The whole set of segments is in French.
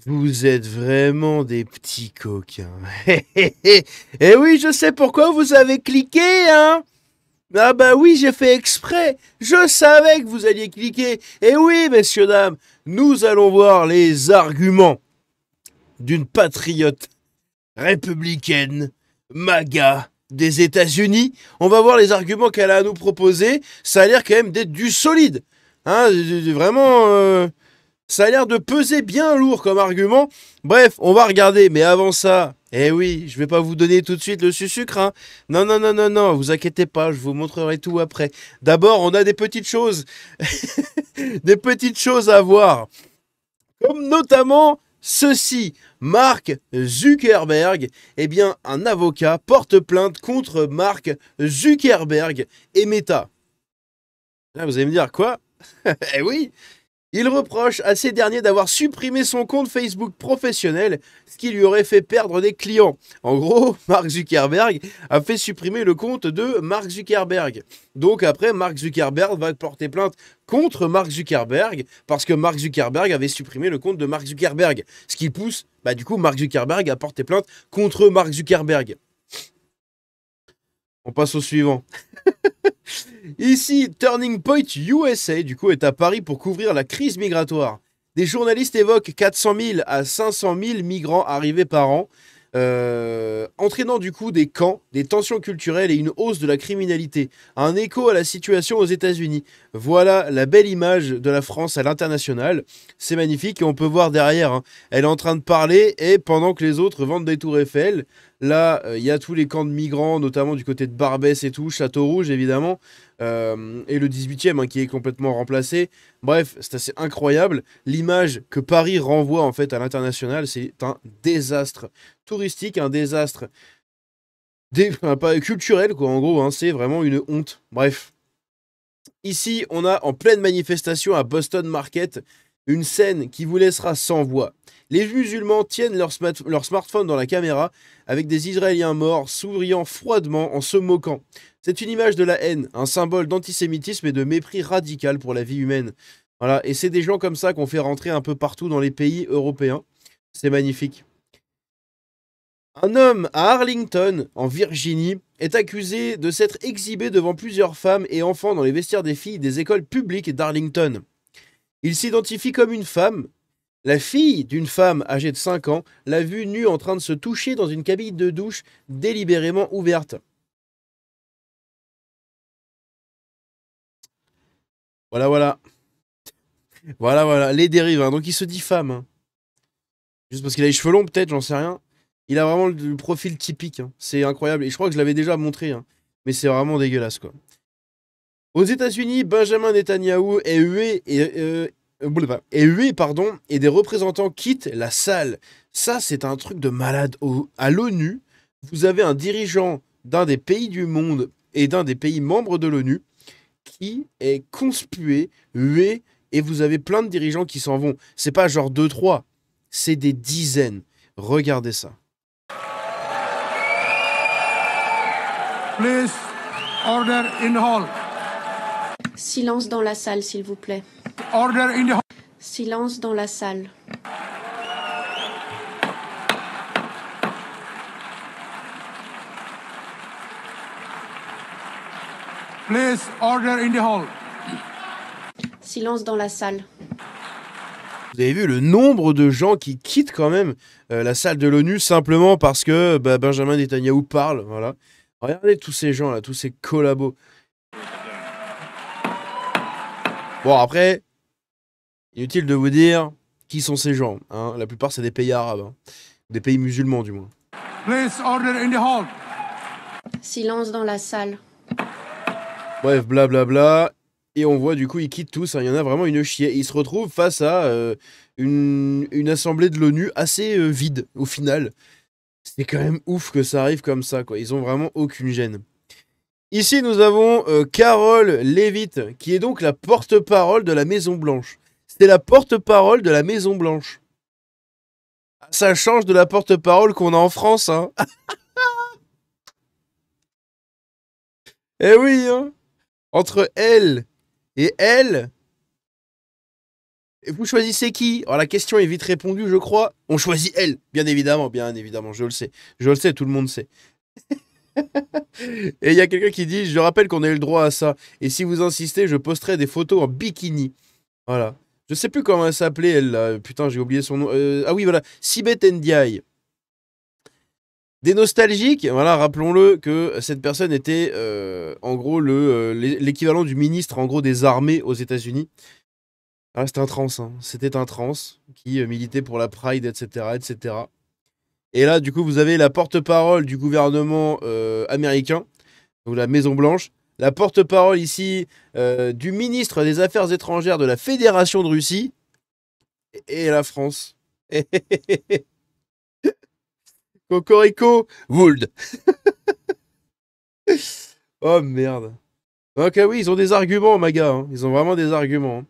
Vous êtes vraiment des petits coquins. Et oui, je sais pourquoi vous avez cliqué, hein. Ah bah oui, j'ai fait exprès. Je savais que vous alliez cliquer. Et oui, messieurs, dames, nous allons voir les arguments d'une patriote républicaine, MAGA, des États-Unis. On va voir les arguments qu'elle a à nous proposer. Ça a l'air quand même d'être du solide. Hein, vraiment, ça a l'air de peser bien lourd comme argument. Bref, on va regarder. Mais avant ça, eh oui, je vais pas vous donner tout de suite le sucre. Hein. Non, non, non, non, non, vous inquiétez pas, je vous montrerai tout après. D'abord, on a des petites choses. Des petites choses à voir. Comme notamment ceci. Mark Zuckerberg, eh bien, un avocat porte plainte contre Mark Zuckerberg et Meta. Là, vous allez me dire quoi? Eh oui, il reproche à ces derniers d'avoir supprimé son compte Facebook professionnel, ce qui lui aurait fait perdre des clients. En gros, Mark Zuckerberg a fait supprimer le compte de Mark Zuckerberg. Donc après, Mark Zuckerberg va porter plainte contre Mark Zuckerberg parce que Mark Zuckerberg avait supprimé le compte de Mark Zuckerberg. Ce qui pousse, du coup, Mark Zuckerberg à porter plainte contre Mark Zuckerberg. On passe au suivant. Ici, Turning Point USA, du coup, est à Paris pour couvrir la crise migratoire. Des journalistes évoquent 400 000 à 500 000 migrants arrivés par an, entraînant du coup des camps, des tensions culturelles et une hausse de la criminalité. Un écho à la situation aux États-Unis. Voilà la belle image de la France à l'international. C'est magnifique et on peut voir derrière, hein, elle est en train de parler et pendant que les autres vendent des tours Eiffel, là, il y a tous les camps de migrants, notamment du côté de Barbès et tout, Château-Rouge évidemment. Et le 18e hein, qui est complètement remplacé. Bref, c'est assez incroyable. L'image que Paris renvoie en fait à l'international, c'est un désastre touristique, un désastre pas culturel quoi. En gros, hein, c'est vraiment une honte. Bref. Ici, on a en pleine manifestation à Boston Market une scène qui vous laissera sans voix. Les musulmans tiennent leur smartphone dans la caméra avec des Israéliens morts souriant froidement en se moquant. C'est une image de la haine, un symbole d'antisémitisme et de mépris radical pour la vie humaine. Voilà, et c'est des gens comme ça qu'on fait rentrer un peu partout dans les pays européens. C'est magnifique. Un homme à Arlington, en Virginie, est accusé de s'être exhibé devant plusieurs femmes et enfants dans les vestiaires des filles des écoles publiques d'Arlington. Il s'identifie comme une femme. La fille d'une femme âgée de 5 ans l'a vu nue en train de se toucher dans une cabine de douche délibérément ouverte. Voilà, voilà. Voilà, voilà. Les dérives. Hein. Donc il se dit femme. Hein. Juste parce qu'il a les cheveux longs, peut-être, j'en sais rien. Il a vraiment le profil typique. Hein. C'est incroyable. Et je crois que je l'avais déjà montré. Hein. Mais c'est vraiment dégueulasse, quoi. Aux États-Unis, Benjamin Netanyahou est hué et des représentants quittent la salle. Ça, c'est un truc de malade. À l'ONU, vous avez un dirigeant d'un des pays du monde et d'un des pays membres de l'ONU qui est conspué, hué, et vous avez plein de dirigeants qui s'en vont. C'est pas genre 2, 3, c'est des dizaines. Regardez ça. Please, order in the hall. Silence dans la salle, s'il vous plaît. Order in the hall. Silence dans la salle. Please, order in the hall. Silence dans la salle. Vous avez vu le nombre de gens qui quittent quand même la salle de l'ONU simplement parce que Benjamin Netanyahou parle. Voilà. Regardez tous ces gens là, tous ces collabos. Bon après, inutile de vous dire qui sont ces gens. Hein. La plupart c'est des pays arabes, hein. Des pays musulmans du moins. Please, order in the hall. Silence dans la salle. Bref, blablabla. Et on voit du coup ils quittent tous. Hein. Il y en a vraiment une chier. Ils se retrouvent face à une assemblée de l'ONU assez vide au final. C'est quand même ouf que ça arrive comme ça, quoi. Ils ont vraiment aucune gêne. Ici, nous avons Carole Levitt, qui est donc la porte-parole de la Maison-Blanche. C'est la porte-parole de la Maison-Blanche. Ça change de la porte-parole qu'on a en France, hein. Eh oui, hein. Entre elle et elle, Vous choisissez qui? Alors la question est vite répondue, je crois. On choisit elle, bien évidemment, je le sais. Je le sais, tout le monde sait. Et il y a quelqu'un qui dit, je rappelle qu'on a eu le droit à ça. Et si vous insistez, je posterai des photos en bikini. Voilà. Je sais plus comment elle s'appelait, elle, là. Putain, j'ai oublié son nom. Ah oui, voilà. Sibeth Ndiaye. Des nostalgiques, voilà, rappelons-le que cette personne était en gros l'équivalent du ministre en gros des armées aux États-Unis. Ah, c'était un trans, hein. C'était un trans qui militait pour la Pride, etc., etc. Et là, du coup, vous avez la porte-parole du gouvernement américain, ou la Maison-Blanche, la porte-parole ici du ministre des Affaires étrangères de la Fédération de Russie, et la France. Cocorico, Would. Oh merde. Donc oui, ils ont des arguments, ma gars. Hein. Ils ont vraiment des arguments. Hein.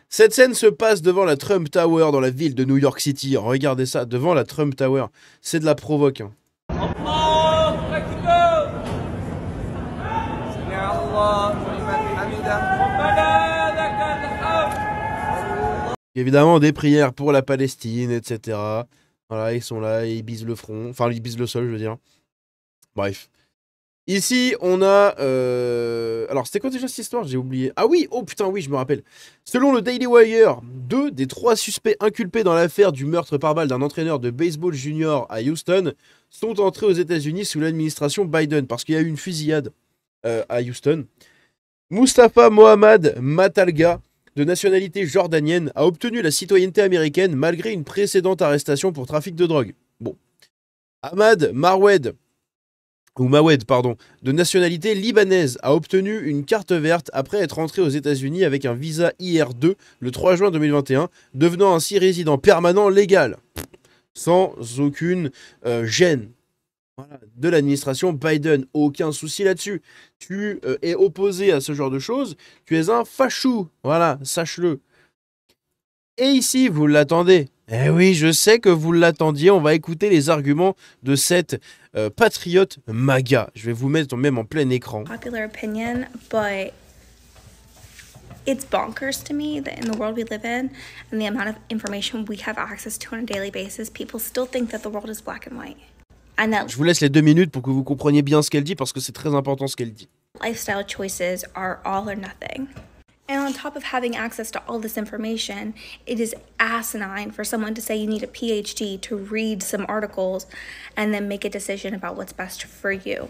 Cette scène se passe devant la Trump Tower dans la ville de New York City. Regardez ça, devant la Trump Tower. C'est de la provoque. Hein. Évidemment, des prières pour la Palestine, etc. Voilà, ils sont là, et ils bisent le front. Enfin, ils bisent le sol, je veux dire. Bref. Ici, on a... Alors, c'était quoi déjà cette histoire? J'ai oublié. Ah oui, oh putain, oui, je me rappelle. Selon le Daily Wire, 2 des 3 suspects inculpés dans l'affaire du meurtre par balle d'un entraîneur de baseball junior à Houston sont entrés aux États-Unis sous l'administration Biden, parce qu'il y a eu une fusillade à Houston. Mustafa Mohamed Matalga, de nationalité jordanienne, a obtenu la citoyenneté américaine malgré une précédente arrestation pour trafic de drogue. Bon. Ahmad Marwed, de nationalité libanaise, a obtenu une carte verte après être entré aux États-Unis avec un visa IR2 le 3 juin 2021, devenant ainsi résident permanent légal, sans aucune gêne. Voilà, de l'administration Biden, aucun souci là-dessus. Tu es opposé à ce genre de choses, tu es un fachou, voilà, sache-le. Et ici, vous l'attendez. Eh oui, je sais que vous l'attendiez, on va écouter les arguments de cette patriote MAGA. Je vais vous mettre même en plein écran. Popular opinion, but it's bonkers to me that in the world we live in and the amount of information we have access to on a daily basis, people still think that the world is black and white. Je vous laisse les 2 minutes pour que vous compreniez bien ce qu'elle dit, parce que c'est très important ce qu'elle dit. Lifestyle choices are all or nothing. And on top of having access to all this information, it is asinine for someone to say you need a PhD to read some articles and then make a decision about what's best for you.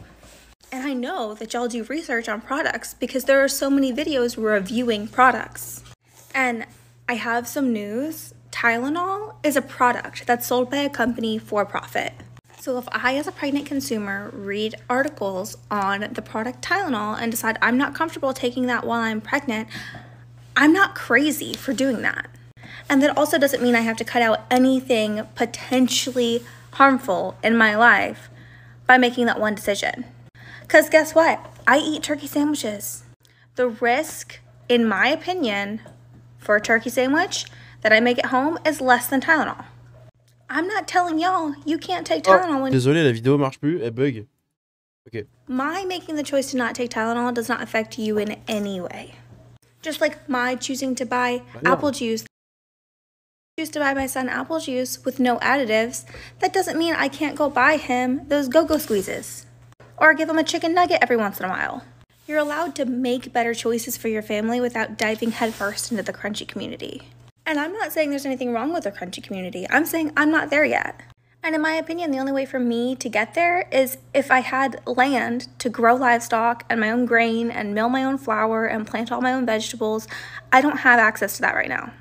And I know that y'all do research on products because there are so many videos reviewing products. And I have some news. Tylenol is a product that's sold by a company for profit. So if I, as a pregnant consumer, read articles on the product Tylenol and decide I'm not comfortable taking that while I'm pregnant, I'm not crazy for doing that. And that also doesn't mean I have to cut out anything potentially harmful in my life by making that one decision. Because guess what? I eat turkey sandwiches. The risk, in my opinion, for a turkey sandwich that I make at home is less than Tylenol. I'm not telling y'all you can't take Tylenol when... Désolé, la vidéo marche plus, elle bug. Ok. My making the choice to not take Tylenol does not affect you in any way. Just like my choosing to buy apple juice. Choose to buy my son apple juice with no additives, that doesn't mean I can't go buy him those go-go squeezes. Or give him a chicken nugget every once in a while. You're allowed to make better choices for your family without diving headfirst into the crunchy community. And I'm not saying there's anything wrong with the crunchy community. I'm saying I'm not there yet. And in my opinion, the only way for me to get there is if I had land to grow livestock and my own grain and mill my own flour and plant all my own vegetables. I don't have access to that right now.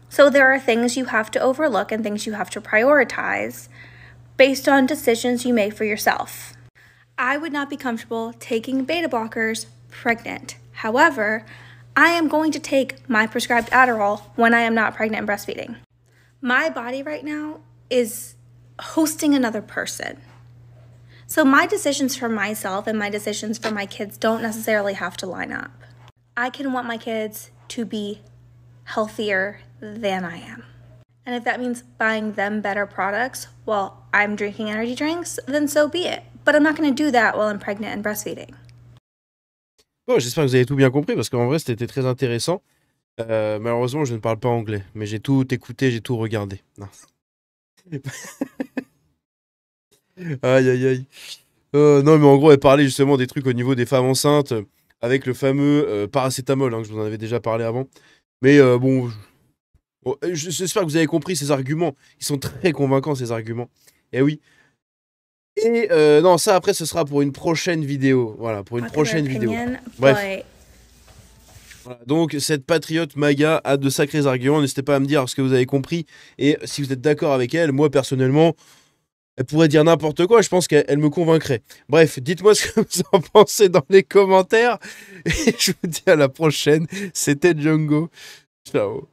So there are things you have to overlook and things you have to prioritize based on decisions you make for yourself. I would not be comfortable taking beta blockers pregnant. However, I am going to take my prescribed Adderall when I am not pregnant and breastfeeding. My body right now is hosting another person. So my decisions for myself and my decisions for my kids don't necessarily have to line up. I can want my kids to be healthier than I am. And if that means buying them better products while I'm drinking energy drinks, then so be it. But I'm not going to do that while I'm pregnant and breastfeeding. Bon, j'espère que vous avez tout bien compris, parce qu'en vrai, c'était très intéressant. Malheureusement, je ne parle pas anglais, mais j'ai tout écouté, j'ai tout regardé. Non. Aïe, aïe, aïe. Non, mais en gros, elle parlait justement des trucs au niveau des femmes enceintes, avec le fameux paracétamol, hein, que je vous en avais déjà parlé avant. Mais bon, j'espère que vous avez compris ces arguments. Ils sont très convaincants, ces arguments. Et oui. Et non, ça après, ce sera pour une prochaine vidéo. Voilà, pour une prochaine vidéo. Bref. Voilà, donc, cette patriote MAGA a de sacrés arguments. N'hésitez pas à me dire ce que vous avez compris. Et si vous êtes d'accord avec elle, moi, personnellement, elle pourrait dire n'importe quoi. Je pense qu'elle me convaincrait. Bref, dites-moi ce que vous en pensez dans les commentaires. Et je vous dis à la prochaine. C'était Django. Ciao.